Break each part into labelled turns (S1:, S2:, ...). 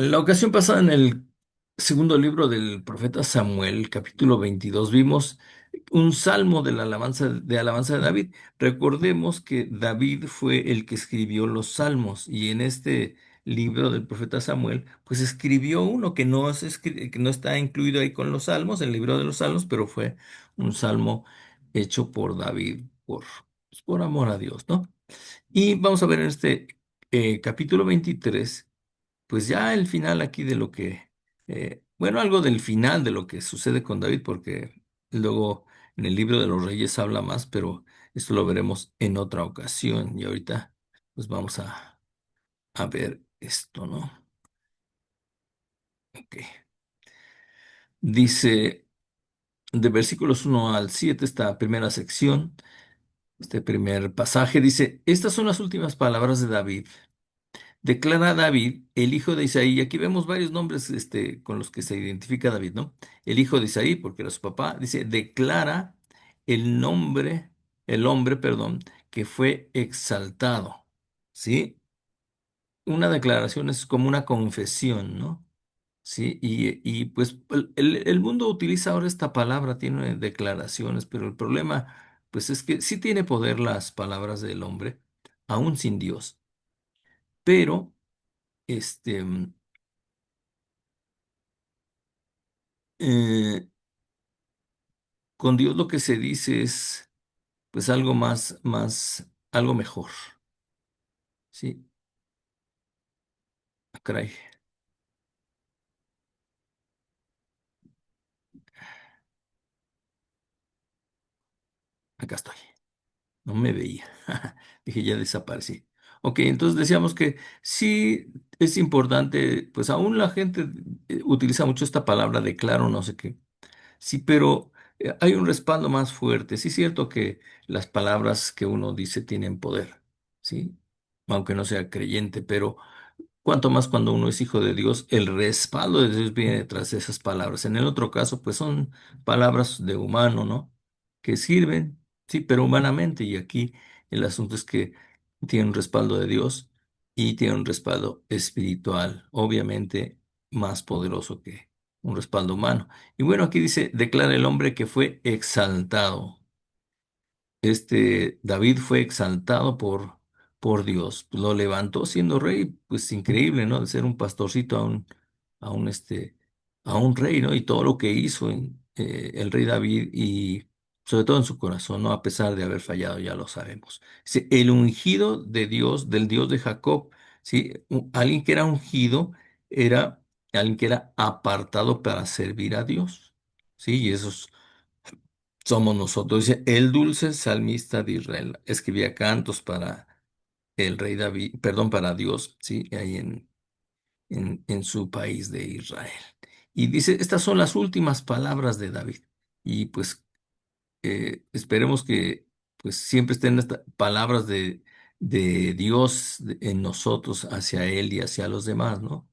S1: En la ocasión pasada, en el segundo libro del profeta Samuel, capítulo 22, vimos un salmo de alabanza de David. Recordemos que David fue el que escribió los salmos y en este libro del profeta Samuel, pues escribió uno que no está incluido ahí con los salmos, el libro de los salmos, pero fue un salmo hecho por David, pues, por amor a Dios, ¿no? Y vamos a ver en este capítulo 23 pues ya el final aquí de lo que, bueno, algo del final de lo que sucede con David, porque luego en el libro de los Reyes habla más, pero esto lo veremos en otra ocasión. Y ahorita, pues vamos a ver esto, ¿no? Ok. Dice de versículos 1 al 7 esta primera sección, este primer pasaje, dice, estas son las últimas palabras de David. Declara David, el hijo de Isaí, y aquí vemos varios nombres con los que se identifica David, ¿no? El hijo de Isaí, porque era su papá, dice, declara el nombre, el hombre, perdón, que fue exaltado, ¿sí? Una declaración es como una confesión, ¿no? Sí, y pues el mundo utiliza ahora esta palabra, tiene declaraciones, pero el problema, pues es que sí tiene poder las palabras del hombre, aún sin Dios, pero este... eh, con Dios lo que se dice es, pues algo algo mejor. Sí, ah, caray, acá estoy. No me veía. Dije, ya desaparecí. Ok, entonces decíamos que sí es importante, pues aún la gente utiliza mucho esta palabra de claro, no sé qué. Sí, pero hay un respaldo más fuerte. Sí es cierto que las palabras que uno dice tienen poder, ¿sí? Aunque no sea creyente, pero cuanto más cuando uno es hijo de Dios, el respaldo de Dios viene detrás de esas palabras. En el otro caso, pues son palabras de humano, ¿no? Que sirven, sí, pero humanamente. Y aquí el asunto es que tiene un respaldo de Dios y tiene un respaldo espiritual, obviamente más poderoso que un respaldo humano. Y bueno, aquí dice, declara el hombre que fue exaltado. David fue exaltado por Dios, lo levantó siendo rey, pues increíble, ¿no? De ser un pastorcito a un, este, a un rey, ¿no? Y todo lo que hizo el rey David y sobre todo en su corazón, ¿no? A pesar de haber fallado, ya lo sabemos. Dice, el ungido de Dios, del Dios de Jacob, ¿sí? Alguien que era ungido era alguien que era apartado para servir a Dios, ¿sí? Y esos somos nosotros. Dice, el dulce salmista de Israel escribía cantos para el rey David, perdón, para Dios, sí, ahí en su país de Israel. Y dice, estas son las últimas palabras de David. Y pues esperemos que pues siempre estén estas palabras de Dios en nosotros, hacia Él y hacia los demás, ¿no?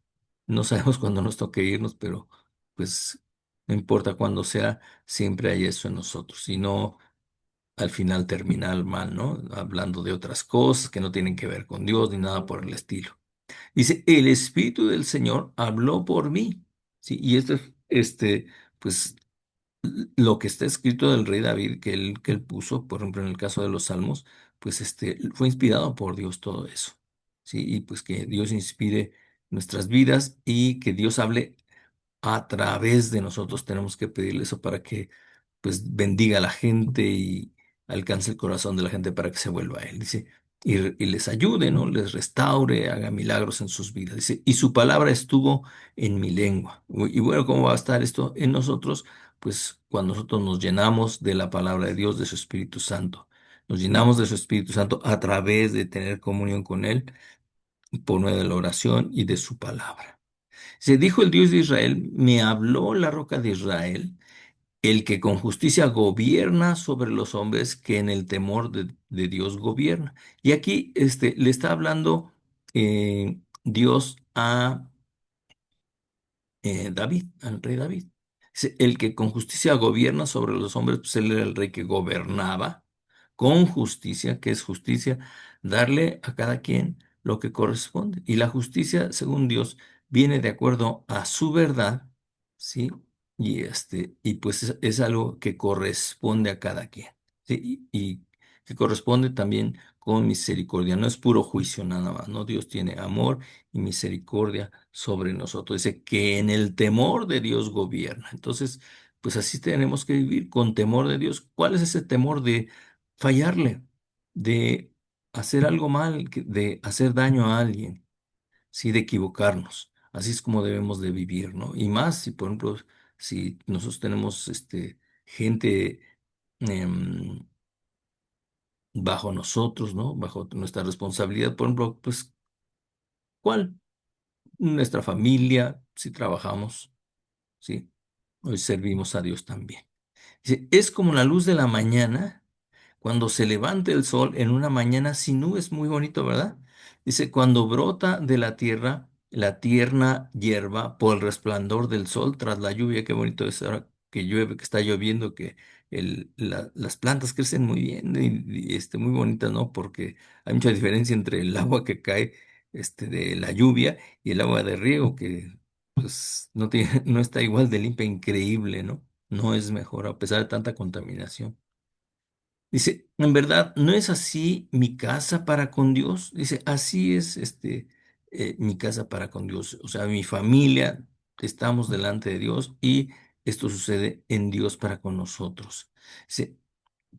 S1: No sabemos cuándo nos toque irnos, pero pues no importa cuándo sea, siempre hay eso en nosotros. Y no al final terminar mal, ¿no? Hablando de otras cosas que no tienen que ver con Dios ni nada por el estilo. Dice, el Espíritu del Señor habló por mí. Sí, y esto es, pues, lo que está escrito del rey David, que él puso, por ejemplo, en el caso de los Salmos, pues, fue inspirado por Dios todo eso. Sí, y pues que Dios inspire nuestras vidas y que Dios hable a través de nosotros. Tenemos que pedirle eso para que pues bendiga a la gente y alcance el corazón de la gente para que se vuelva a Él. Dice, y les ayude, ¿no? Les restaure, haga milagros en sus vidas. Dice, y su palabra estuvo en mi lengua. Y bueno, ¿cómo va a estar esto en nosotros? Pues cuando nosotros nos llenamos de la palabra de Dios, de su Espíritu Santo. Nos llenamos de su Espíritu Santo a través de tener comunión con Él por medio de la oración y de su palabra. Se dijo el Dios de Israel, me habló la roca de Israel, el que con justicia gobierna sobre los hombres, que en el temor de Dios gobierna. Y aquí le está hablando Dios a David, al rey David. Dice, el que con justicia gobierna sobre los hombres, pues él era el rey que gobernaba con justicia, que es justicia, darle a cada quien lo que corresponde. Y la justicia, según Dios, viene de acuerdo a su verdad, ¿sí? Y pues es algo que corresponde a cada quien, ¿sí? Y que corresponde también con misericordia, no es puro juicio nada más, ¿no? Dios tiene amor y misericordia sobre nosotros. Dice que en el temor de Dios gobierna. Entonces, pues así tenemos que vivir con temor de Dios. ¿Cuál es ese temor de fallarle, de hacer algo mal, de hacer daño a alguien? Sí, de equivocarnos. Así es como debemos de vivir, ¿no? Y más si, por ejemplo, si nosotros tenemos gente em, bajo nosotros, ¿no? Bajo nuestra responsabilidad, por ejemplo, pues, ¿cuál? Nuestra familia, si trabajamos, ¿sí? Hoy servimos a Dios también. Dice, es como la luz de la mañana cuando se levanta el sol en una mañana sin nubes, muy bonito, ¿verdad? Dice, cuando brota de la tierra la tierna hierba por el resplandor del sol tras la lluvia, qué bonito es ahora que llueve, que está lloviendo, que las plantas crecen muy bien y muy bonitas, ¿no? Porque hay mucha diferencia entre el agua que cae de la lluvia y el agua de riego, que pues no tiene, no está igual de limpia, increíble, ¿no? No es mejor a pesar de tanta contaminación. Dice, en verdad, ¿no es así mi casa para con Dios? Dice, así es mi casa para con Dios. O sea, mi familia, estamos delante de Dios y esto sucede en Dios para con nosotros. Dice,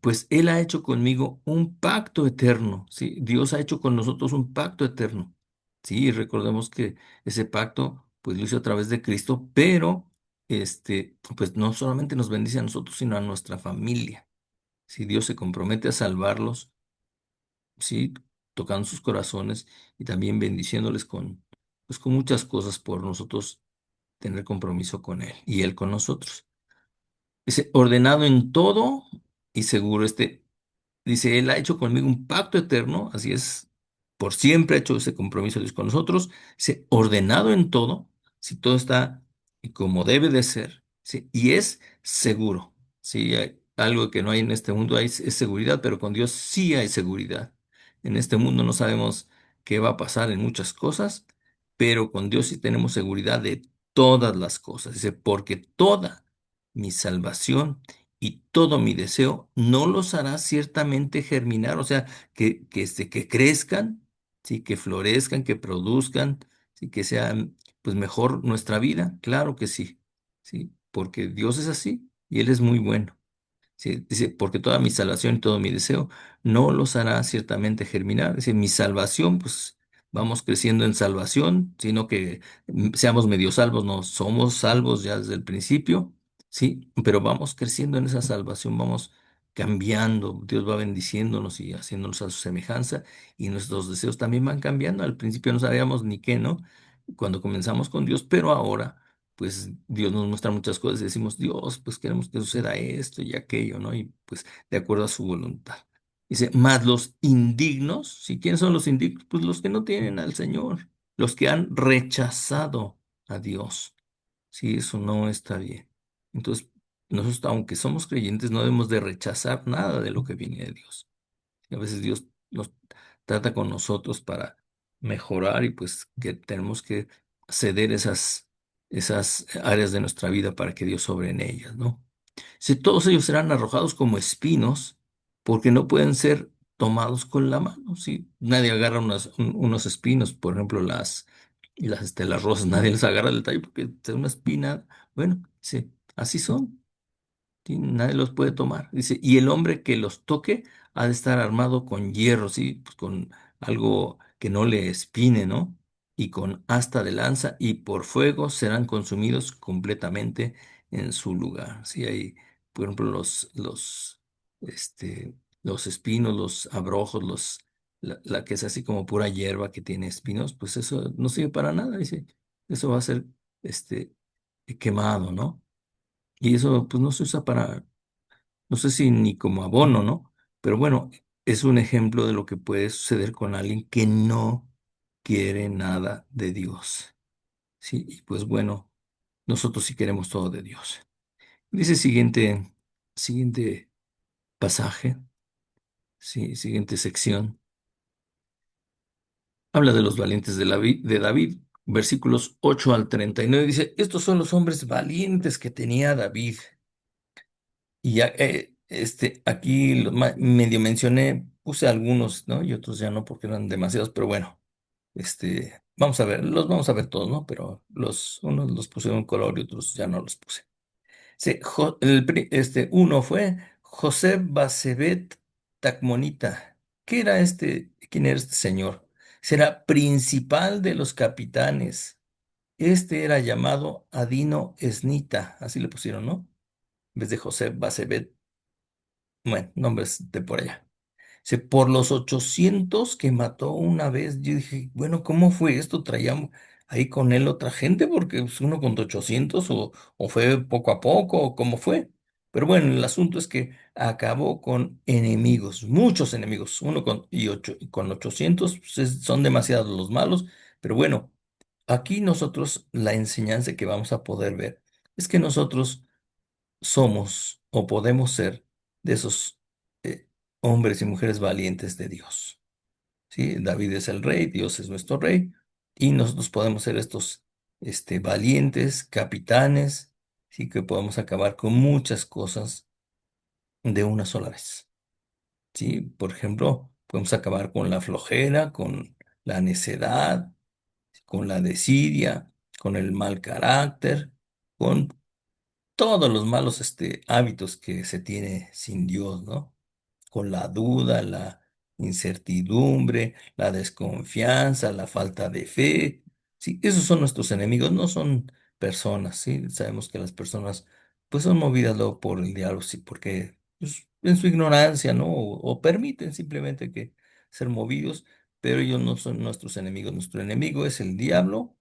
S1: pues Él ha hecho conmigo un pacto eterno, ¿sí? Dios ha hecho con nosotros un pacto eterno. Sí, y recordemos que ese pacto, pues lo hizo a través de Cristo, pero pues no solamente nos bendice a nosotros, sino a nuestra familia. Si Dios se compromete a salvarlos, sí, tocando sus corazones y también bendiciéndoles pues con muchas cosas por nosotros tener compromiso con Él y Él con nosotros. Dice, ordenado en todo y seguro. Dice, Él ha hecho conmigo un pacto eterno, así es, por siempre ha hecho ese compromiso Dios con nosotros. Dice, ordenado en todo, si todo está y como debe de ser, ¿sí? Y es seguro. Si hay algo que no hay en este mundo, es seguridad, pero con Dios sí hay seguridad. En este mundo no sabemos qué va a pasar en muchas cosas, pero con Dios sí tenemos seguridad de todas las cosas. Dice, porque toda mi salvación y todo mi deseo no los hará ciertamente germinar, o sea, que crezcan, sí, que florezcan, que produzcan, sí, que sean pues mejor nuestra vida, claro que sí, sí, porque Dios es así y Él es muy bueno. Sí, dice, porque toda mi salvación y todo mi deseo no los hará ciertamente germinar. Dice, mi salvación, pues vamos creciendo en salvación, sino que seamos medio salvos, no somos salvos ya desde el principio, sí, pero vamos creciendo en esa salvación, vamos cambiando, Dios va bendiciéndonos y haciéndonos a su semejanza, y nuestros deseos también van cambiando. Al principio no sabíamos ni qué, ¿no? Cuando comenzamos con Dios, pero ahora pues Dios nos muestra muchas cosas y decimos, Dios, pues queremos que suceda esto y aquello, ¿no? Y pues de acuerdo a su voluntad. Dice, más los indignos, ¿sí? ¿Quiénes son los indignos? Pues los que no tienen al Señor, los que han rechazado a Dios. Sí, eso no está bien. Entonces, nosotros, aunque somos creyentes, no debemos de rechazar nada de lo que viene de Dios. Y a veces Dios nos trata con nosotros para mejorar y pues que tenemos que ceder esas áreas de nuestra vida para que Dios sobre en ellas, ¿no? Si todos ellos serán arrojados como espinos, porque no pueden ser tomados con la mano, si nadie agarra unos espinos, por ejemplo, las rosas, nadie les agarra el tallo porque es una espina, bueno, sí, así son. Sí, nadie los puede tomar. Dice, y el hombre que los toque ha de estar armado con hierro, sí, pues con algo que no le espine, ¿no? Y con asta de lanza, y por fuego serán consumidos completamente en su lugar. Sí, hay, por ejemplo, los espinos, los abrojos, la que es así como pura hierba que tiene espinos, pues eso no sirve para nada, dice. Eso va a ser, este, quemado, ¿no? Y eso, pues, no se usa para, no sé si ni como abono, ¿no? Pero bueno, es un ejemplo de lo que puede suceder con alguien que no quiere nada de Dios. Sí, y pues bueno, nosotros sí queremos todo de Dios. Dice siguiente pasaje, sí, siguiente sección. Habla de los valientes de David. versículos 8 al 39 dice, estos son los hombres valientes que tenía David. Y ya, aquí medio mencioné, puse algunos, ¿no? Y otros ya no, porque eran demasiados, pero bueno, vamos a ver, los vamos a ver todos, ¿no? Pero unos los puse en un color y otros ya no los puse. Sí, uno fue José Basebet Tacmonita. ¿Qué era quién era este señor? Será principal de los capitanes. Este era llamado Adino Esnita, así le pusieron, ¿no? En vez de José Basebet, bueno, nombres de por allá. Por los 800 que mató una vez, yo dije, bueno, ¿cómo fue esto? ¿Traíamos ahí con él otra gente? Porque pues, uno contra 800 o fue poco a poco, o cómo fue. Pero bueno, el asunto es que acabó con enemigos, muchos enemigos. Y con 800 pues, son demasiados los malos. Pero bueno, aquí nosotros la enseñanza que vamos a poder ver es que nosotros somos o podemos ser de esos hombres y mujeres valientes de Dios. ¿Sí? David es el rey, Dios es nuestro rey, y nosotros podemos ser estos valientes capitanes, sí que podemos acabar con muchas cosas de una sola vez. ¿Sí? Por ejemplo, podemos acabar con la flojera, con la necedad, con la desidia, con el mal carácter, con todos los malos hábitos que se tiene sin Dios, ¿no? Con la duda, la incertidumbre, la desconfianza, la falta de fe. Sí, esos son nuestros enemigos, no son personas, ¿sí? Sabemos que las personas pues son movidas luego por el diablo, sí, porque pues, en su ignorancia, ¿no? O permiten simplemente que ser movidos, pero ellos no son nuestros enemigos. Nuestro enemigo es el diablo,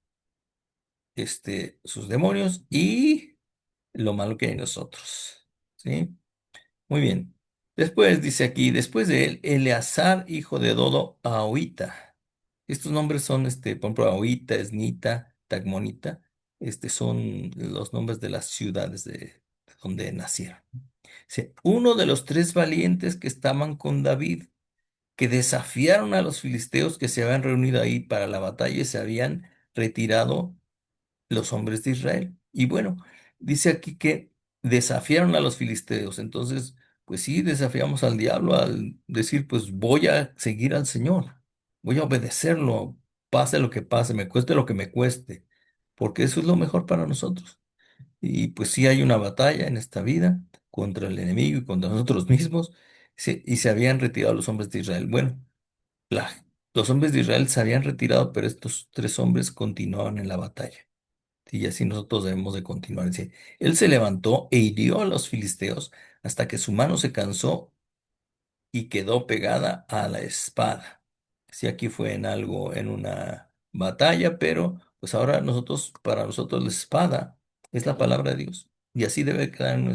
S1: sus demonios y lo malo que hay en nosotros. ¿Sí? Muy bien. Después dice aquí, después de él, Eleazar, hijo de Dodo, Ahorita. Estos nombres son, por ejemplo, Ahorita, Esnita, Tagmonita. Son los nombres de las ciudades de donde nacieron. Dice, uno de los tres valientes que estaban con David, que desafiaron a los filisteos que se habían reunido ahí para la batalla y se habían retirado los hombres de Israel. Y bueno, dice aquí que desafiaron a los filisteos. Entonces, pues sí, desafiamos al diablo al decir, pues voy a seguir al Señor, voy a obedecerlo, pase lo que pase, me cueste lo que me cueste, porque eso es lo mejor para nosotros. Y pues sí hay una batalla en esta vida contra el enemigo y contra nosotros mismos, y se habían retirado los hombres de Israel. Bueno, los hombres de Israel se habían retirado, pero estos tres hombres continuaban en la batalla. Y así nosotros debemos de continuar. Dice, él se levantó e hirió a los filisteos hasta que su mano se cansó y quedó pegada a la espada. Sí, aquí fue en algo, en una batalla, pero pues ahora para nosotros la espada es la palabra de Dios. Y así debe quedar en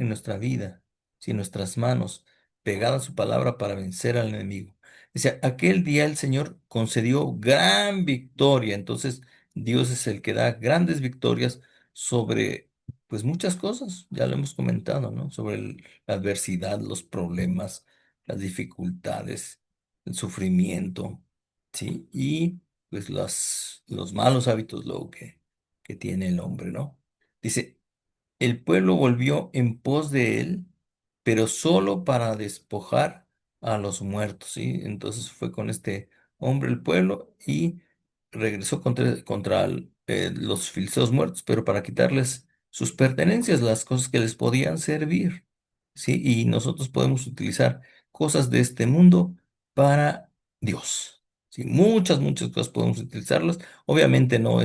S1: nuestra vida, sí, en nuestras manos, pegada a su palabra para vencer al enemigo. Dice, aquel día el Señor concedió gran victoria. Entonces, Dios es el que da grandes victorias sobre, pues, muchas cosas. Ya lo hemos comentado, ¿no? Sobre la adversidad, los problemas, las dificultades, el sufrimiento, ¿sí? Y pues los malos hábitos luego que tiene el hombre, ¿no? Dice, el pueblo volvió en pos de él, pero solo para despojar a los muertos, ¿sí? Entonces fue con este hombre el pueblo y regresó contra los filisteos muertos, pero para quitarles sus pertenencias, las cosas que les podían servir, ¿sí? Y nosotros podemos utilizar cosas de este mundo para Dios, ¿sí? Muchas cosas podemos utilizarlas. Obviamente no,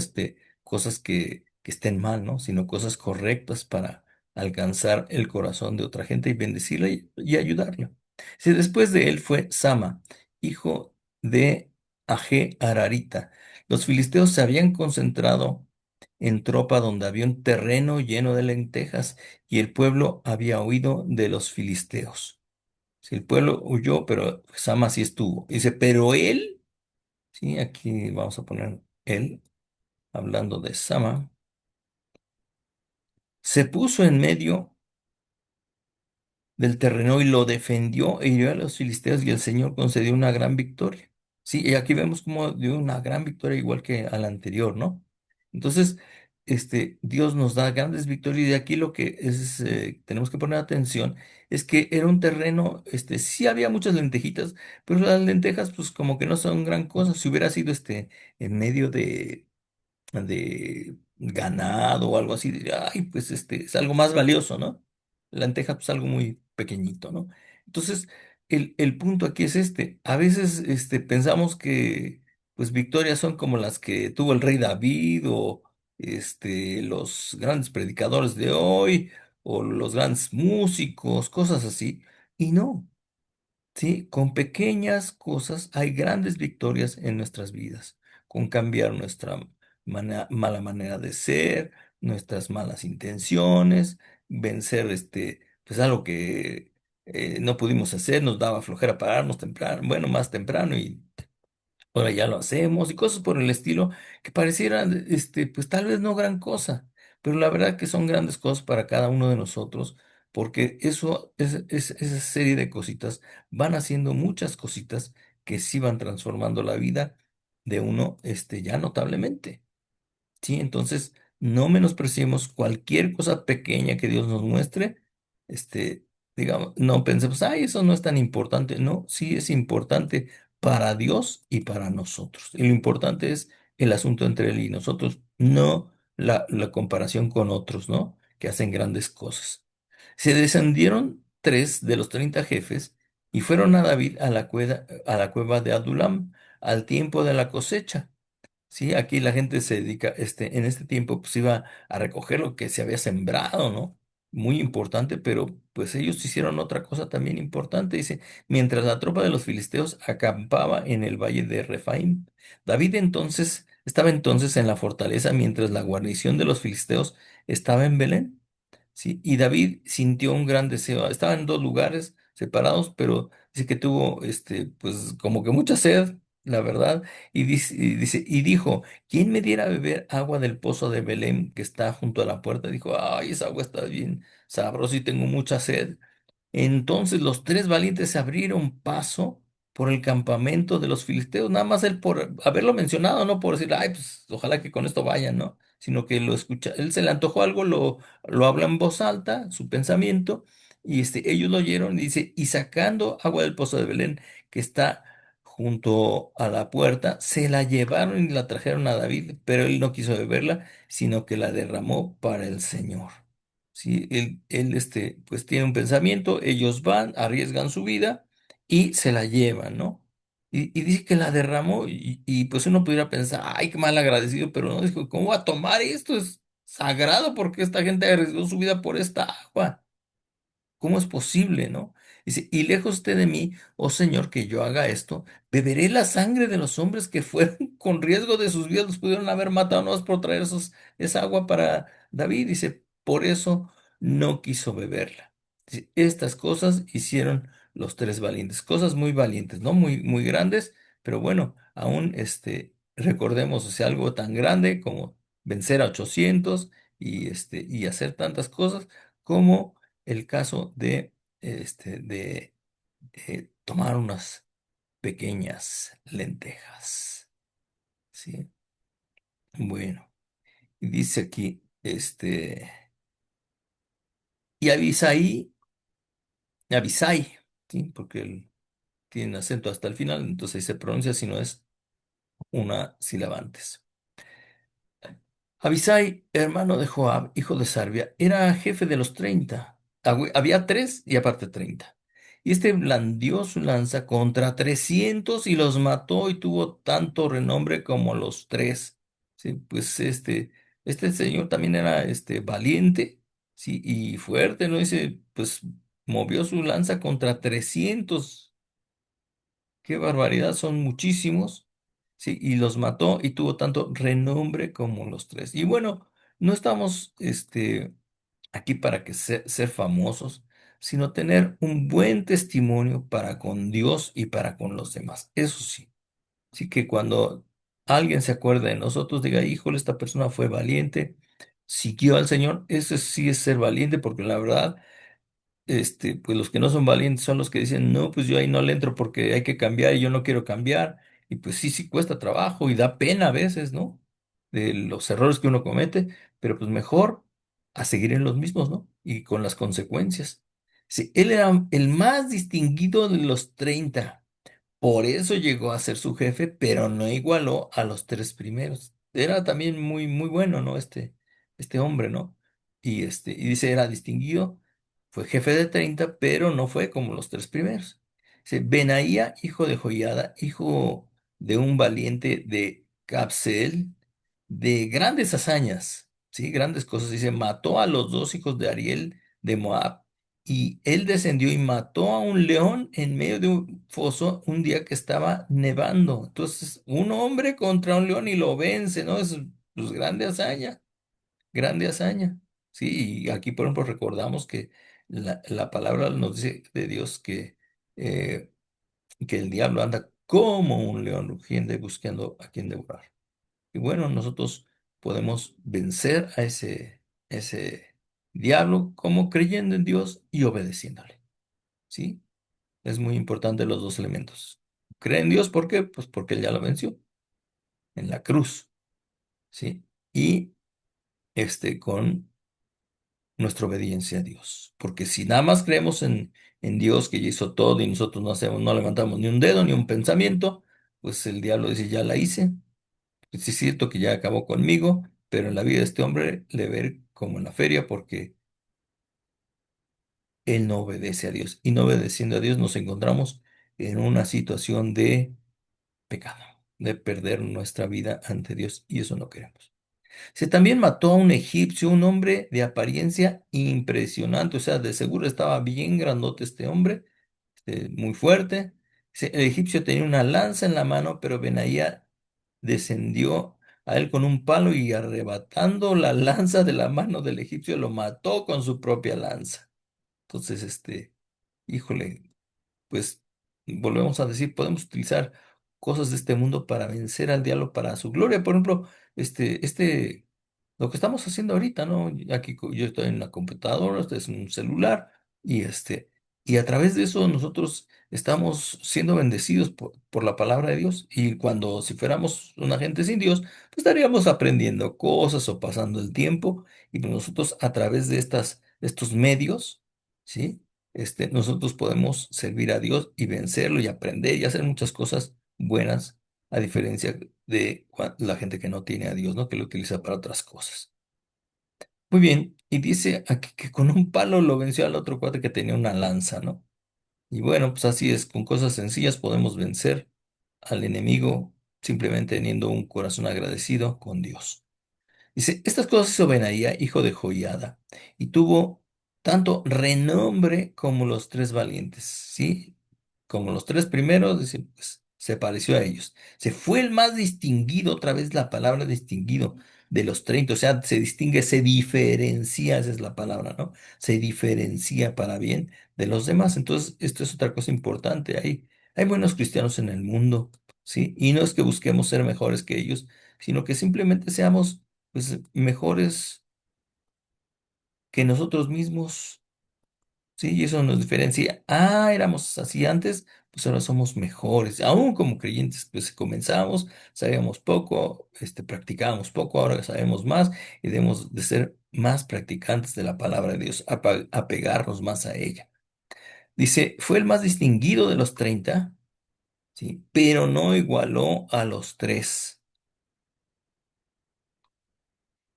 S1: cosas que estén mal, ¿no? Sino cosas correctas para alcanzar el corazón de otra gente y bendecirla y ayudarla. Sí, después de él fue Sama, hijo de Aje Ararita. Los filisteos se habían concentrado en tropa donde había un terreno lleno de lentejas y el pueblo había huido de los filisteos. Si el pueblo huyó, pero Sama sí estuvo. Dice, pero él, sí, aquí vamos a poner él, hablando de Sama, se puso en medio del terreno y lo defendió e hirió a los filisteos y el Señor concedió una gran victoria. Sí, y aquí vemos como dio una gran victoria igual que a la anterior, ¿no? Entonces, Dios nos da grandes victorias y aquí lo que es, tenemos que poner atención es que era un terreno, sí había muchas lentejitas, pero las lentejas pues como que no son gran cosa. Si hubiera sido en medio de ganado o algo así, diría, ay, pues es algo más valioso, ¿no? La lenteja pues algo muy pequeñito, ¿no? Entonces, el punto aquí es a veces pensamos que pues victorias son como las que tuvo el rey David o los grandes predicadores de hoy o los grandes músicos, cosas así, y no. Sí, con pequeñas cosas hay grandes victorias en nuestras vidas, con cambiar nuestra mala manera de ser, nuestras malas intenciones, vencer pues algo que no pudimos hacer, nos daba flojera pararnos temprano, bueno, más temprano y ahora ya lo hacemos y cosas por el estilo que parecieran, pues tal vez no gran cosa, pero la verdad que son grandes cosas para cada uno de nosotros, porque esa serie de cositas van haciendo muchas cositas que sí van transformando la vida de uno, ya notablemente. ¿Sí? Entonces, no menospreciemos cualquier cosa pequeña que Dios nos muestre. Este, digamos, no pensemos, ay, eso no es tan importante. No, sí es importante para Dios y para nosotros. Y lo importante es el asunto entre Él y nosotros, no la comparación con otros, ¿no? Que hacen grandes cosas. Se descendieron 3 de los 30 jefes y fueron a David a la cueva de Adulam al tiempo de la cosecha. Sí, aquí la gente se dedica, en este tiempo, pues iba a recoger lo que se había sembrado, ¿no? Muy importante, pero pues ellos hicieron otra cosa también importante. Dice, mientras la tropa de los filisteos acampaba en el valle de Refaim, estaba entonces en la fortaleza, mientras la guarnición de los filisteos estaba en Belén. Sí, y David sintió un gran deseo. Estaba en 2 lugares separados, pero dice que tuvo, pues, como que mucha sed, la verdad. Y dijo, ¿quién me diera a beber agua del pozo de Belén que está junto a la puerta? Dijo, ay, esa agua está bien sabrosa y tengo mucha sed. Entonces los 3 valientes se abrieron paso por el campamento de los filisteos, nada más él por haberlo mencionado, no por decir, ay, pues ojalá que con esto vayan, ¿no? Sino que lo escucha, él se le antojó algo, lo habla en voz alta, su pensamiento, y ellos lo oyeron y dice, y sacando agua del pozo de Belén, que está junto a la puerta, se la llevaron y la trajeron a David, pero él no quiso beberla, sino que la derramó para el Señor. Sí, él pues tiene un pensamiento, ellos van, arriesgan su vida y se la llevan, ¿no? Y dice que la derramó y pues uno pudiera pensar, ay, qué mal agradecido, pero no, dijo, ¿cómo va a tomar esto? Es sagrado porque esta gente arriesgó su vida por esta agua. ¿Cómo es posible, no? Dice, y lejos esté de mí, oh Señor, que yo haga esto, beberé la sangre de los hombres que fueron con riesgo de sus vidas, los pudieron haber matado, no es por traer esa agua para David. Dice, por eso no quiso beberla. Dice, estas cosas hicieron los 3 valientes, cosas muy valientes, no muy, muy grandes, pero bueno, aún recordemos, o sea, algo tan grande como vencer a 800 y hacer tantas cosas como el caso de tomar unas pequeñas lentejas, ¿sí? Bueno, y dice aquí, y Abisai, ¿sí? Porque él tiene acento hasta el final, entonces ahí se pronuncia si no es una sílaba antes. Abisai, hermano de Joab, hijo de Sarvia, era jefe de los 30. Había 3 y aparte 30. Y blandió su lanza contra 300 y los mató y tuvo tanto renombre como los 3. Sí, pues este señor también era valiente, sí, y fuerte, ¿no? Dice, pues movió su lanza contra 300. Qué barbaridad, son muchísimos. Sí, y los mató y tuvo tanto renombre como los 3. Y bueno, no estamos aquí para que ser famosos, sino tener un buen testimonio para con Dios y para con los demás. Eso sí. Así que cuando alguien se acuerda de nosotros, diga, híjole, esta persona fue valiente, siguió al Señor, eso sí es ser valiente, porque la verdad pues los que no son valientes son los que dicen, no, pues yo ahí no le entro porque hay que cambiar y yo no quiero cambiar. Y pues sí, sí cuesta trabajo y da pena a veces, ¿no? de los errores que uno comete, pero pues mejor a seguir en los mismos, ¿no? Y con las consecuencias. Sí, él era el más distinguido de los 30. Por eso llegó a ser su jefe, pero no igualó a los tres primeros. Era también muy, muy bueno, ¿no? Este hombre, ¿no? Y dice, era distinguido, fue jefe de 30, pero no fue como los tres primeros. Dice, Benaía, hijo de Joiada, hijo de un valiente de Capseel, de grandes hazañas, ¿sí? Grandes cosas. Dice, mató a los dos hijos de Ariel de Moab y él descendió y mató a un león en medio de un foso un día que estaba nevando. Entonces, un hombre contra un león y lo vence, ¿no? Es pues, grande hazaña, grande hazaña. Sí, y aquí, por ejemplo, recordamos que la palabra nos dice de Dios eh, que el diablo anda como un león rugiente buscando a quien devorar. Y bueno, nosotros podemos vencer a ese diablo como creyendo en Dios y obedeciéndole. ¿Sí? Es muy importante los dos elementos. Cree en Dios, ¿por qué? Pues porque Él ya lo venció en la cruz, ¿sí? Y con nuestra obediencia a Dios. Porque si nada más creemos en Dios que ya hizo todo y nosotros no hacemos, no levantamos ni un dedo ni un pensamiento, pues el diablo dice, ya la hice. Pues sí es cierto que ya acabó conmigo, pero en la vida de este hombre le ver como en la feria porque él no obedece a Dios. Y no obedeciendo a Dios nos encontramos en una situación de pecado, de perder nuestra vida ante Dios, y eso no queremos. Se también mató a un egipcio, un hombre de apariencia impresionante, o sea, de seguro estaba bien grandote este hombre, muy fuerte. El egipcio tenía una lanza en la mano, pero Benaía descendió a él con un palo y arrebatando la lanza de la mano del egipcio, lo mató con su propia lanza. Entonces, híjole, pues volvemos a decir, podemos utilizar cosas de este mundo para vencer al diablo para su gloria. Por ejemplo, lo que estamos haciendo ahorita, ¿no? Aquí yo estoy en la computadora, este es un celular, y y a través de eso nosotros estamos siendo bendecidos por la palabra de Dios. Y cuando si fuéramos una gente sin Dios, pues estaríamos aprendiendo cosas o pasando el tiempo, y pues nosotros a través de estos medios, ¿sí? Nosotros podemos servir a Dios y vencerlo y aprender y hacer muchas cosas buenas, a diferencia de la gente que no tiene a Dios, ¿no? Que lo utiliza para otras cosas. Muy bien, y dice aquí que con un palo lo venció al otro cuate que tenía una lanza, ¿no? Y bueno, pues así es, con cosas sencillas podemos vencer al enemigo simplemente teniendo un corazón agradecido con Dios. Dice, estas cosas hizo Benaía, hijo de Joiada, y tuvo tanto renombre como los tres valientes, ¿sí? Como los tres primeros, dice, pues se pareció a ellos. Se fue el más distinguido, otra vez la palabra distinguido, de los 30, o sea, se distingue, se diferencia, esa es la palabra, ¿no? Se diferencia para bien de los demás. Entonces, esto es otra cosa importante. Hay buenos cristianos en el mundo, ¿sí? Y no es que busquemos ser mejores que ellos, sino que simplemente seamos pues mejores que nosotros mismos, ¿sí? Y eso nos diferencia. Ah, éramos así antes, pues ahora somos mejores. Aún como creyentes, pues comenzamos, sabíamos poco, practicábamos poco, ahora sabemos más y debemos de ser más practicantes de la palabra de Dios, apegarnos más a ella. Dice, fue el más distinguido de los 30, ¿sí? Pero no igualó a los tres.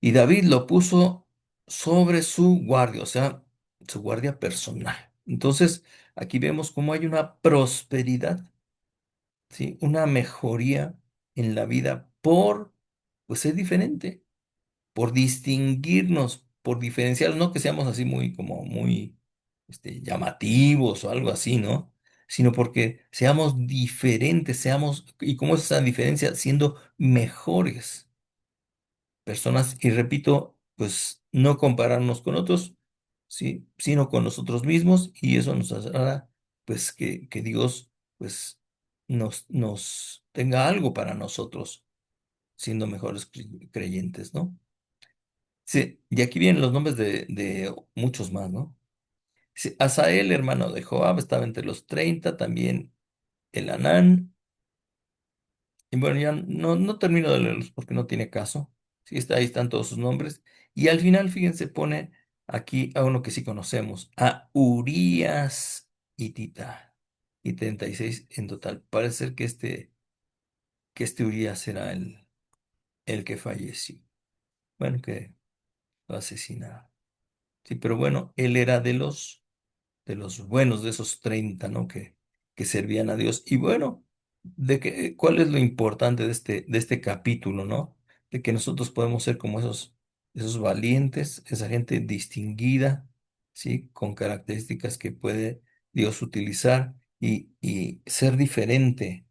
S1: Y David lo puso sobre su guardia, o sea, su guardia personal. Entonces, aquí vemos cómo hay una prosperidad, ¿sí? Una mejoría en la vida pues, ser diferente, por distinguirnos, por diferenciarnos, no que seamos así como muy, llamativos o algo así, ¿no? Sino porque seamos diferentes, ¿y cómo es esa diferencia? Siendo mejores personas y repito, pues no compararnos con otros, sí, sino con nosotros mismos y eso nos hará pues que Dios pues nos tenga algo para nosotros siendo mejores creyentes, ¿no? Sí, y aquí vienen los nombres de muchos más, ¿no? Sí, Asael, hermano de Joab, estaba entre los 30 también Anán, y bueno, ya no termino de leerlos porque no tiene caso. Sí, ahí están todos sus nombres. Y al final, fíjense, pone aquí a uno que sí conocemos, a Urías hitita. Y 36 en total. Parece ser que este Urías era el que falleció. Bueno, que lo asesinaron. Sí, pero bueno, él era de los buenos, de esos 30, ¿no? Que servían a Dios. Y bueno, ¿cuál es lo importante de este capítulo, ¿no? De que nosotros podemos ser como esos valientes, esa gente distinguida, ¿sí? Con características que puede Dios utilizar y ser diferente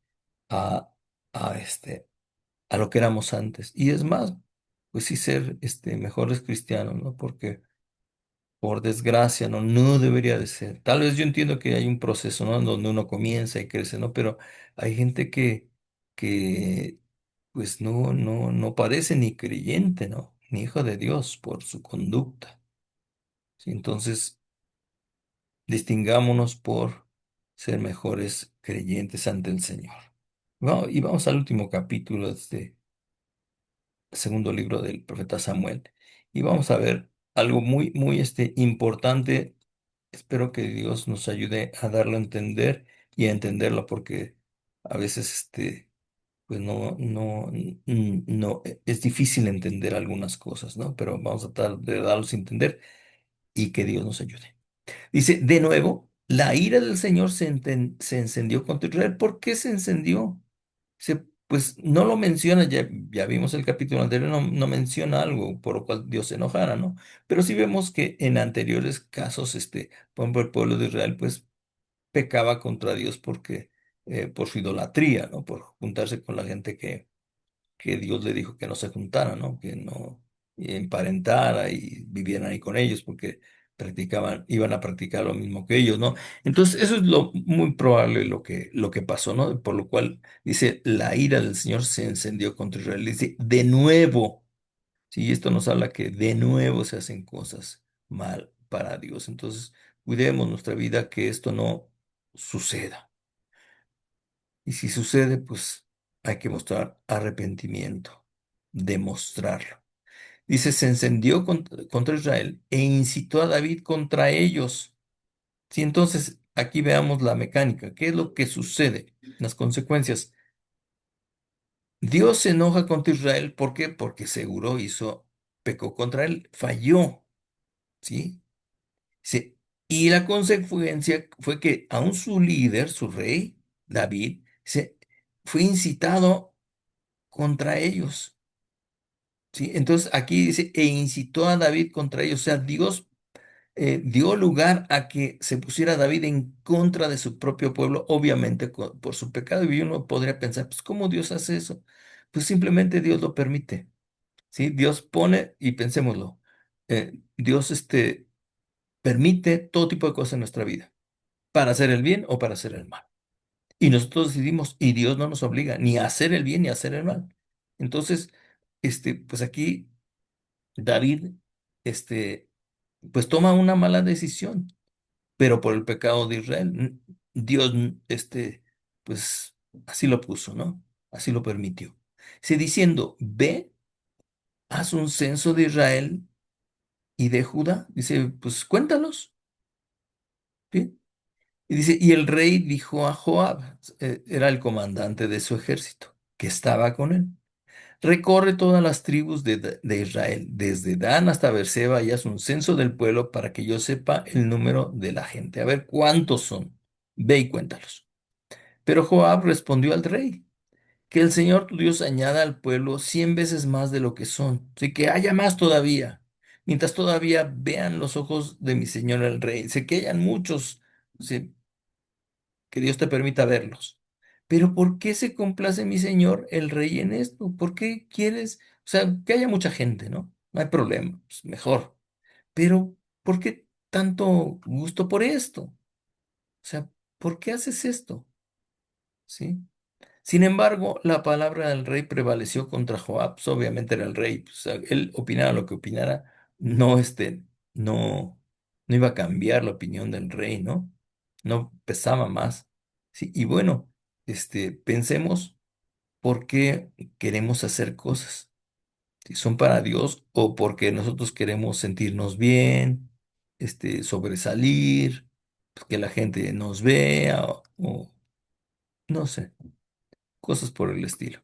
S1: a, a lo que éramos antes. Y es más, pues sí ser mejores cristianos, ¿no? Porque por desgracia, ¿no? No debería de ser. Tal vez yo entiendo que hay un proceso, ¿no? Donde uno comienza y crece, ¿no? Pero hay gente que pues no parece ni creyente, ¿no? Ni hijo de Dios por su conducta. ¿Sí? Entonces, distingámonos por ser mejores creyentes ante el Señor. Y vamos al último capítulo de este segundo libro del profeta Samuel. Y vamos a ver algo muy importante. Espero que Dios nos ayude a darlo a entender y a entenderlo, porque a veces pues no, es difícil entender algunas cosas, ¿no? Pero vamos a tratar de darlos a entender y que Dios nos ayude. Dice, de nuevo, la ira del Señor se encendió contra Israel. ¿Por qué se encendió? Pues no lo menciona, ya vimos el capítulo anterior, no menciona algo por lo cual Dios se enojara, ¿no? Pero sí vemos que en anteriores casos, por ejemplo, el pueblo de Israel, pues pecaba contra Dios por su idolatría, ¿no? Por juntarse con la gente que Dios le dijo que no se juntara, ¿no? Que no emparentara y vivieran ahí con ellos, porque iban a practicar lo mismo que ellos, ¿no? Entonces, eso es lo muy probable lo que pasó, ¿no? Por lo cual dice, la ira del Señor se encendió contra Israel. Dice, de nuevo, sí, esto nos habla que de nuevo se hacen cosas mal para Dios. Entonces, cuidemos nuestra vida que esto no suceda. Y si sucede, pues hay que mostrar arrepentimiento, demostrarlo. Dice, se encendió contra Israel e incitó a David contra ellos. Sí, entonces aquí veamos la mecánica. ¿Qué es lo que sucede? Las consecuencias. Dios se enoja contra Israel. ¿Por qué? Porque seguro pecó contra él, falló. ¿Sí? Sí. Y la consecuencia fue que aún su líder, su rey, David, fue incitado contra ellos. ¿Sí? Entonces aquí dice, e incitó a David contra ellos. O sea, Dios dio lugar a que se pusiera David en contra de su propio pueblo, obviamente por su pecado. Y uno podría pensar, pues, ¿cómo Dios hace eso? Pues simplemente Dios lo permite. ¿Sí? Dios pone, y pensémoslo, Dios permite todo tipo de cosas en nuestra vida, para hacer el bien o para hacer el mal. Y nosotros decidimos, y Dios no nos obliga ni a hacer el bien ni a hacer el mal. Entonces, pues aquí David, este, pues toma una mala decisión, pero por el pecado de Israel, Dios, pues así lo puso, ¿no? Así lo permitió. Sí, diciendo, ve, haz un censo de Israel y de Judá. Dice, pues cuéntalos, ¿sí? Y dice, y el rey dijo a Joab, era el comandante de su ejército, que estaba con él. Recorre todas las tribus de Israel, desde Dan hasta Beerseba, y haz un censo del pueblo para que yo sepa el número de la gente. A ver cuántos son. Ve y cuéntalos. Pero Joab respondió al rey, que el Señor tu Dios añada al pueblo 100 veces más de lo que son, así que haya más todavía, mientras todavía vean los ojos de mi Señor el rey. Sé que hayan muchos, sí, que Dios te permita verlos. Pero ¿por qué se complace mi señor el rey en esto? ¿Por qué quieres? O sea, que haya mucha gente, ¿no? No hay problema, pues mejor. Pero ¿por qué tanto gusto por esto? O sea, ¿por qué haces esto? ¿Sí? Sin embargo, la palabra del rey prevaleció contra Joab. Pues, obviamente era el rey, pues, o sea, él opinara lo que opinara, no, no iba a cambiar la opinión del rey, ¿no? No pesaba más. Sí, y bueno, pensemos por qué queremos hacer cosas. ¿Son para Dios o porque nosotros queremos sentirnos bien, sobresalir, pues, que la gente nos vea o no sé, cosas por el estilo?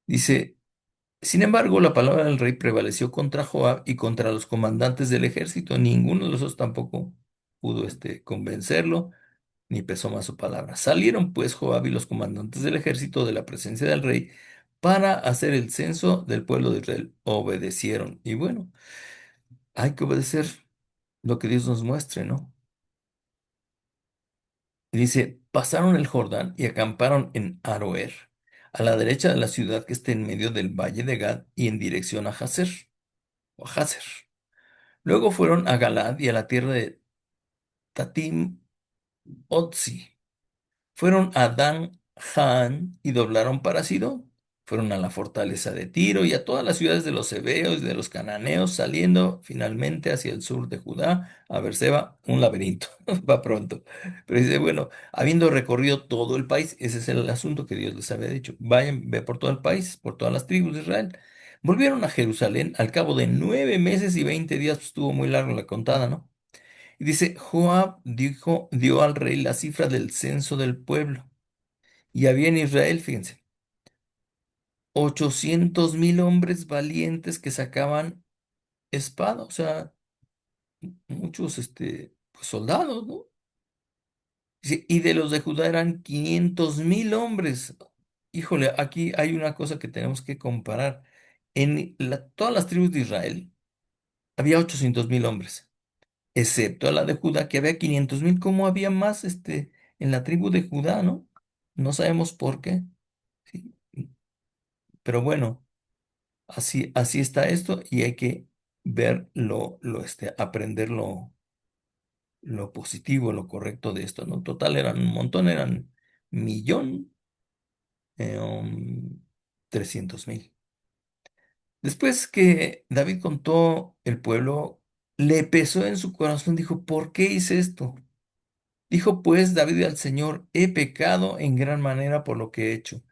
S1: Dice, sin embargo, la palabra del rey prevaleció contra Joab y contra los comandantes del ejército. Ninguno de los dos tampoco pudo convencerlo, ni pesó más su palabra. Salieron pues Joab y los comandantes del ejército de la presencia del rey para hacer el censo del pueblo de Israel. Obedecieron. Y bueno, hay que obedecer lo que Dios nos muestre, ¿no? Y dice, pasaron el Jordán y acamparon en Aroer, a la derecha de la ciudad que está en medio del valle de Gad y en dirección a Jazer, o a Jazer. Luego fueron a Galad y a la tierra de Tatim Otzi. Fueron a Dan Han y doblaron para Sidón. Fueron a la fortaleza de Tiro y a todas las ciudades de los heveos y de los cananeos, saliendo finalmente hacia el sur de Judá, a Beerseba, un laberinto. Va pronto. Pero dice, bueno, habiendo recorrido todo el país, ese es el asunto que Dios les había dicho. Vayan, ve por todo el país, por todas las tribus de Israel. Volvieron a Jerusalén al cabo de 9 meses y 20 días, pues estuvo muy largo la contada, ¿no? Y dice, Joab dio al rey la cifra del censo del pueblo. Y había en Israel, fíjense, 800,000 hombres valientes que sacaban espada, o sea, muchos pues, soldados, ¿no? Dice, y de los de Judá eran 500,000 hombres. Híjole, aquí hay una cosa que tenemos que comparar. En todas las tribus de Israel había 800,000 hombres, excepto la de Judá, que había 500,000. ¿Cómo había más en la tribu de Judá, no? No sabemos por qué. Sí, pero bueno. Así está esto y hay que ver aprender lo positivo, lo correcto de esto, ¿no? Total eran un montón, eran 1,300,000. Después que David contó el pueblo, le pesó en su corazón, dijo, ¿por qué hice esto? Dijo pues David al Señor, he pecado en gran manera por lo que he hecho.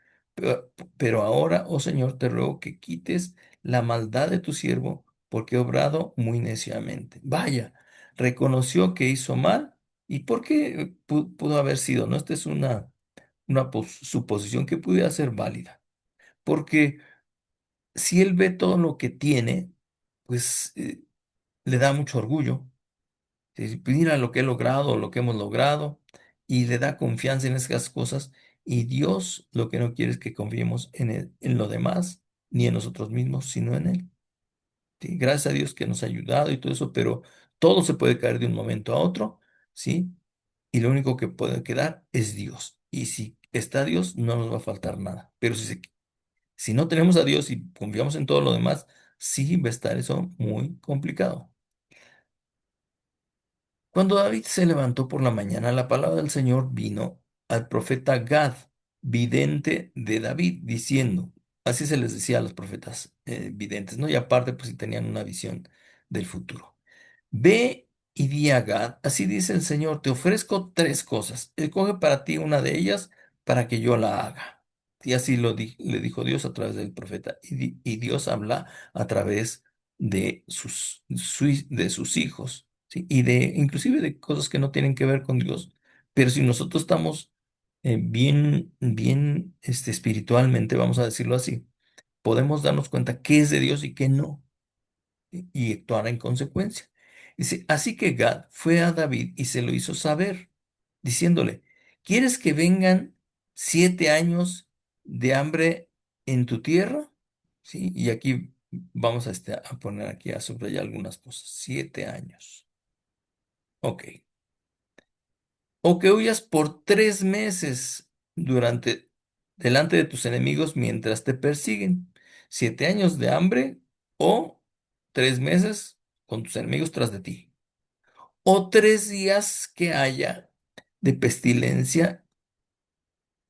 S1: Pero ahora, oh Señor, te ruego que quites la maldad de tu siervo, porque he obrado muy neciamente. Vaya, reconoció que hizo mal. ¿Y por qué pudo haber sido? ¿No? Esta es una suposición que pudiera ser válida. Porque si él ve todo lo que tiene, pues le da mucho orgullo. Mira lo que he logrado, lo que hemos logrado, y le da confianza en esas cosas. Y Dios lo que no quiere es que confiemos en lo demás, ni en nosotros mismos, sino en Él. Sí, gracias a Dios que nos ha ayudado y todo eso, pero todo se puede caer de un momento a otro, ¿sí? Y lo único que puede quedar es Dios. Y si está Dios, no nos va a faltar nada. Pero si no tenemos a Dios y confiamos en todo lo demás, sí va a estar eso muy complicado. Cuando David se levantó por la mañana, la palabra del Señor vino al profeta Gad, vidente de David, diciendo, así se les decía a los profetas videntes, ¿no? Y aparte, pues si tenían una visión del futuro. Ve y di a Gad, así dice el Señor, te ofrezco tres cosas, escoge para ti una de ellas para que yo la haga. Y así le dijo Dios a través del profeta. Y Dios habla a través de sus hijos, ¿sí? Y inclusive de cosas que no tienen que ver con Dios. Pero si nosotros estamos bien, bien espiritualmente, vamos a decirlo así, podemos darnos cuenta qué es de Dios y qué no y actuar en consecuencia. Dice, así que Gad fue a David y se lo hizo saber, diciéndole, ¿quieres que vengan 7 años de hambre en tu tierra? Sí, y aquí vamos a poner aquí a subrayar algunas cosas. 7 años. Ok. O que huyas por 3 meses delante de tus enemigos mientras te persiguen. 7 años de hambre o 3 meses con tus enemigos tras de ti. O 3 días que haya de pestilencia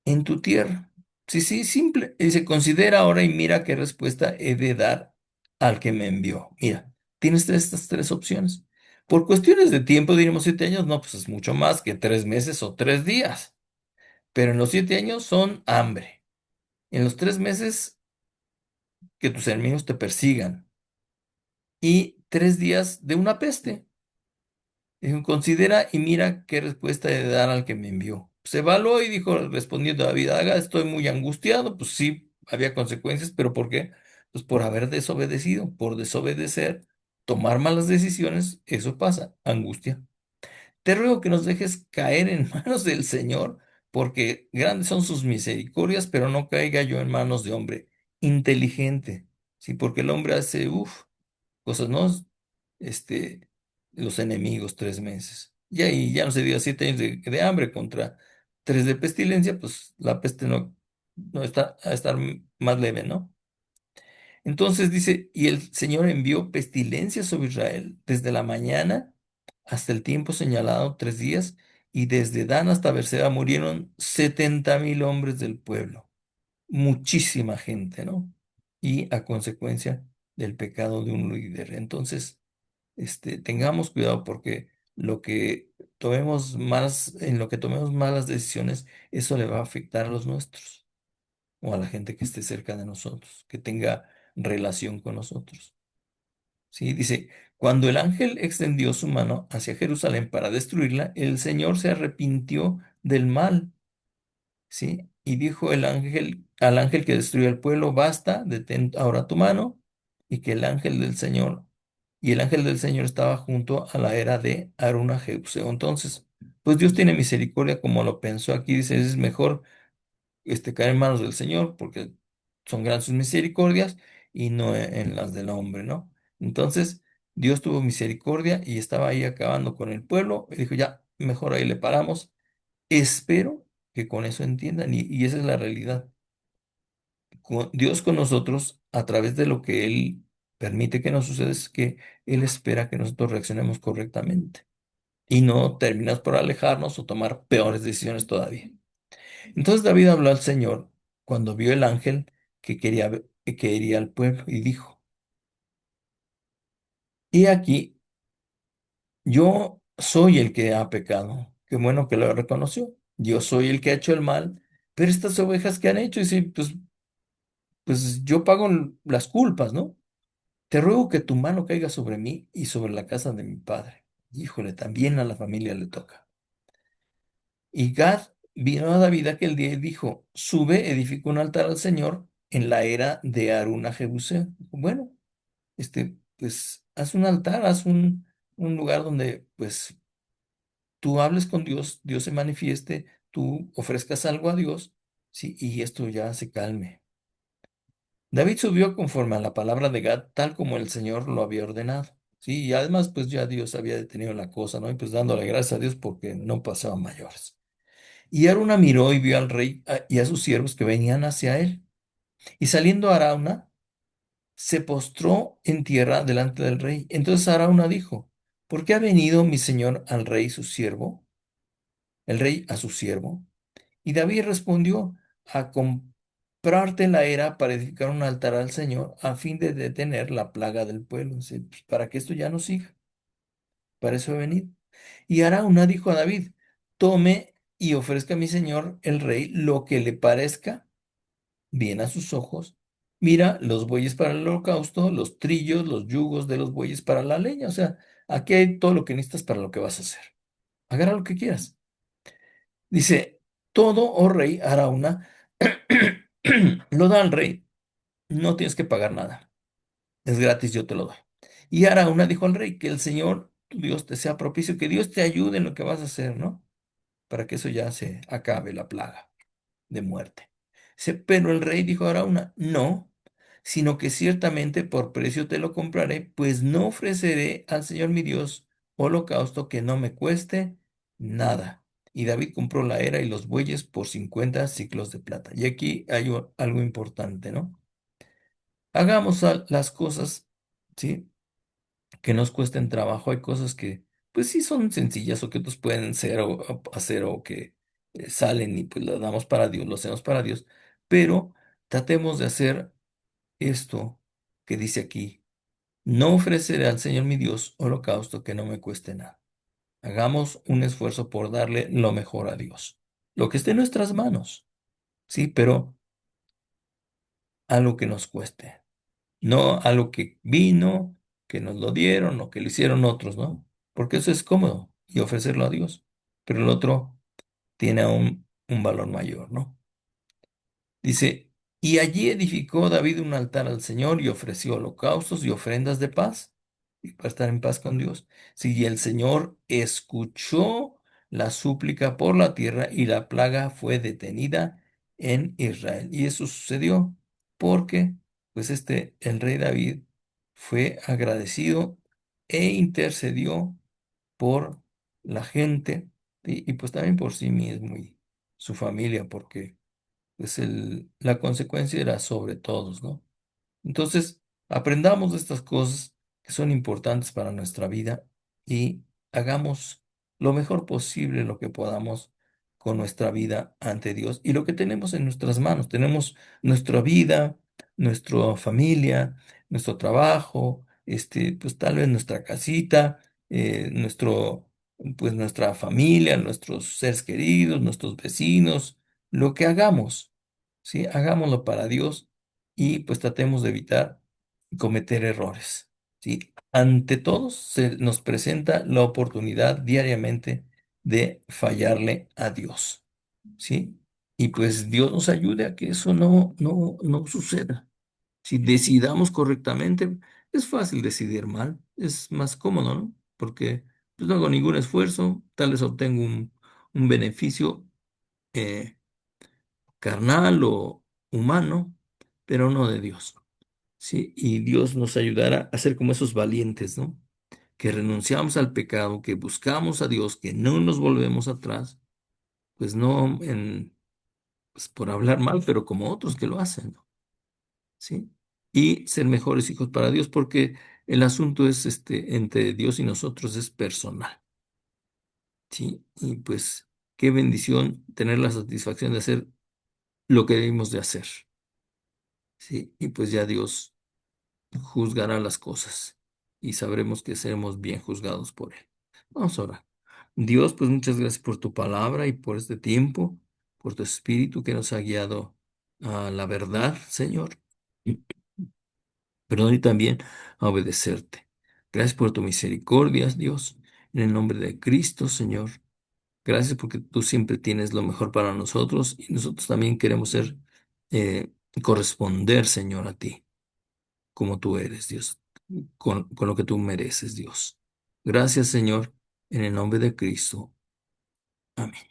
S1: en tu tierra. Sí, sí, simple. Y se considera ahora y mira qué respuesta he de dar al que me envió. Mira, tienes estas tres opciones. Por cuestiones de tiempo, diríamos 7 años, no, pues es mucho más que 3 meses o 3 días. Pero en los 7 años son hambre. En los 3 meses que tus enemigos te persigan y 3 días de una peste. Dijo, considera y mira qué respuesta he de dar al que me envió. Se evaluó y dijo, respondiendo David, haga, estoy muy angustiado. Pues sí, había consecuencias, pero ¿por qué? Pues por haber desobedecido, por desobedecer, tomar malas decisiones, eso pasa, angustia. Te ruego que nos dejes caer en manos del Señor, porque grandes son sus misericordias, pero no caiga yo en manos de hombre inteligente. Sí, porque el hombre hace, cosas, ¿no? Este, los enemigos 3 meses. Y ahí ya no se dio 7 años de hambre contra 3 de pestilencia, pues la peste no está a estar más leve, ¿no? Entonces dice, y el Señor envió pestilencia sobre Israel desde la mañana hasta el tiempo señalado, 3 días, y desde Dan hasta Beerseba murieron 70,000 hombres del pueblo. Muchísima gente, ¿no? Y a consecuencia del pecado de un líder. Entonces, tengamos cuidado porque en lo que tomemos malas decisiones, eso le va a afectar a los nuestros o a la gente que esté cerca de nosotros, que tenga relación con nosotros. ¿Sí? Dice, cuando el ángel extendió su mano hacia Jerusalén para destruirla, el Señor se arrepintió del mal. ¿Sí? Y dijo el ángel al ángel que destruyó el pueblo, basta, detén ahora tu mano, y que el ángel del Señor estaba junto a la era de Aruna Jebuseo. Entonces, pues Dios tiene misericordia como lo pensó aquí, dice, es mejor caer en manos del Señor, porque son grandes sus misericordias y no en las del hombre, ¿no? Entonces, Dios tuvo misericordia y estaba ahí acabando con el pueblo, y dijo, ya, mejor ahí le paramos. Espero que con eso entiendan, y esa es la realidad. Dios con nosotros, a través de lo que Él permite que nos suceda, es que Él espera que nosotros reaccionemos correctamente y no terminas por alejarnos o tomar peores decisiones todavía. Entonces David habló al Señor cuando vio el ángel que hería al pueblo y dijo, he aquí, yo soy el que ha pecado. Qué bueno que lo reconoció. Yo soy el que ha hecho el mal, pero estas ovejas que han hecho, y sí, pues yo pago las culpas, ¿no? Te ruego que tu mano caiga sobre mí y sobre la casa de mi padre. Híjole, también a la familia le toca. Y Gad vino a David aquel día y dijo, sube, edifica un altar al Señor en la era de Aruna Jebuseo. Bueno, pues haz un altar, haz un lugar donde pues tú hables con Dios, Dios se manifieste, tú ofrezcas algo a Dios, sí, y esto ya se calme. David subió conforme a la palabra de Gad, tal como el Señor lo había ordenado. Sí, y además, pues ya Dios había detenido la cosa, ¿no? Y pues dándole gracias a Dios porque no pasaba mayores. Y Arauna miró y vio al rey y a sus siervos que venían hacia él. Y saliendo Arauna, se postró en tierra delante del rey. Entonces Arauna dijo, ¿por qué ha venido mi señor al rey su siervo? El rey a su siervo. Y David respondió, a comprarte la era para edificar un altar al Señor a fin de detener la plaga del pueblo. Dice, "Pues, para que esto ya no siga, para eso he venido. Y Arauna dijo a David, tome y ofrezca a mi señor el rey lo que le parezca bien a sus ojos. Mira, los bueyes para el holocausto, los trillos, los yugos de los bueyes para la leña. O sea, aquí hay todo lo que necesitas para lo que vas a hacer. Agarra lo que quieras. Dice, todo, oh rey, Arauna, lo da al rey. No tienes que pagar nada. Es gratis, yo te lo doy. Y Arauna dijo al rey, que el Señor, tu Dios, te sea propicio, que Dios te ayude en lo que vas a hacer, ¿no? Para que eso ya se acabe la plaga de muerte. Pero el rey dijo a Arauna, no, sino que ciertamente por precio te lo compraré, pues no ofreceré al Señor mi Dios holocausto que no me cueste nada. Y David compró la era y los bueyes por 50 siclos de plata. Y aquí hay algo importante, ¿no? Hagamos las cosas, ¿sí? Que nos cuesten trabajo. Hay cosas que, pues sí son sencillas o que otros pueden ser o hacer o que salen y pues lo damos para Dios, lo hacemos para Dios. Pero tratemos de hacer esto que dice aquí. No ofreceré al Señor mi Dios holocausto que no me cueste nada. Hagamos un esfuerzo por darle lo mejor a Dios. Lo que esté en nuestras manos, sí, pero algo que nos cueste. no a lo que vino, que nos lo dieron o que lo hicieron otros, ¿no? Porque eso es cómodo y ofrecerlo a Dios, pero el otro tiene aún un valor mayor, ¿no? Dice, y allí edificó David un altar al Señor y ofreció holocaustos y ofrendas de paz, y para estar en paz con Dios. Sí, y el Señor escuchó la súplica por la tierra y la plaga fue detenida en Israel. Y eso sucedió porque, pues el rey David fue agradecido e intercedió por la gente y pues también por sí mismo y su familia, porque pues la consecuencia era sobre todos, ¿no? Entonces, aprendamos de estas cosas que son importantes para nuestra vida y hagamos lo mejor posible lo que podamos con nuestra vida ante Dios y lo que tenemos en nuestras manos. Tenemos nuestra vida, nuestra familia, nuestro trabajo, pues tal vez nuestra casita, pues nuestra familia, nuestros seres queridos, nuestros vecinos, lo que hagamos, ¿sí? Hagámoslo para Dios y pues tratemos de evitar cometer errores, ¿sí? Ante todos se nos presenta la oportunidad diariamente de fallarle a Dios, ¿sí? Y pues Dios nos ayude a que eso no suceda. Si decidamos correctamente, es fácil decidir mal, es más cómodo, ¿no? Porque pues, no hago ningún esfuerzo, tal vez obtengo un beneficio eh, carnal o humano, pero no de Dios. Sí, y Dios nos ayudará a ser como esos valientes, ¿no? Que renunciamos al pecado, que buscamos a Dios, que no nos volvemos atrás, pues no pues por hablar mal, pero como otros que lo hacen, ¿no? ¿Sí? Y ser mejores hijos para Dios, porque el asunto es entre Dios y nosotros es personal, ¿sí? Y pues qué bendición tener la satisfacción de hacer lo que debemos de hacer, ¿sí? Y pues ya Dios juzgará las cosas y sabremos que seremos bien juzgados por Él. Vamos a orar. Dios, pues muchas gracias por tu palabra y por este tiempo, por tu espíritu que nos ha guiado a la verdad, Señor. Perdón y también a obedecerte. Gracias por tu misericordia, Dios, en el nombre de Cristo, Señor. Gracias porque tú siempre tienes lo mejor para nosotros y nosotros también queremos eh, corresponder, Señor, a ti, como tú eres, Dios, con lo que tú mereces, Dios. Gracias, Señor, en el nombre de Cristo. Amén.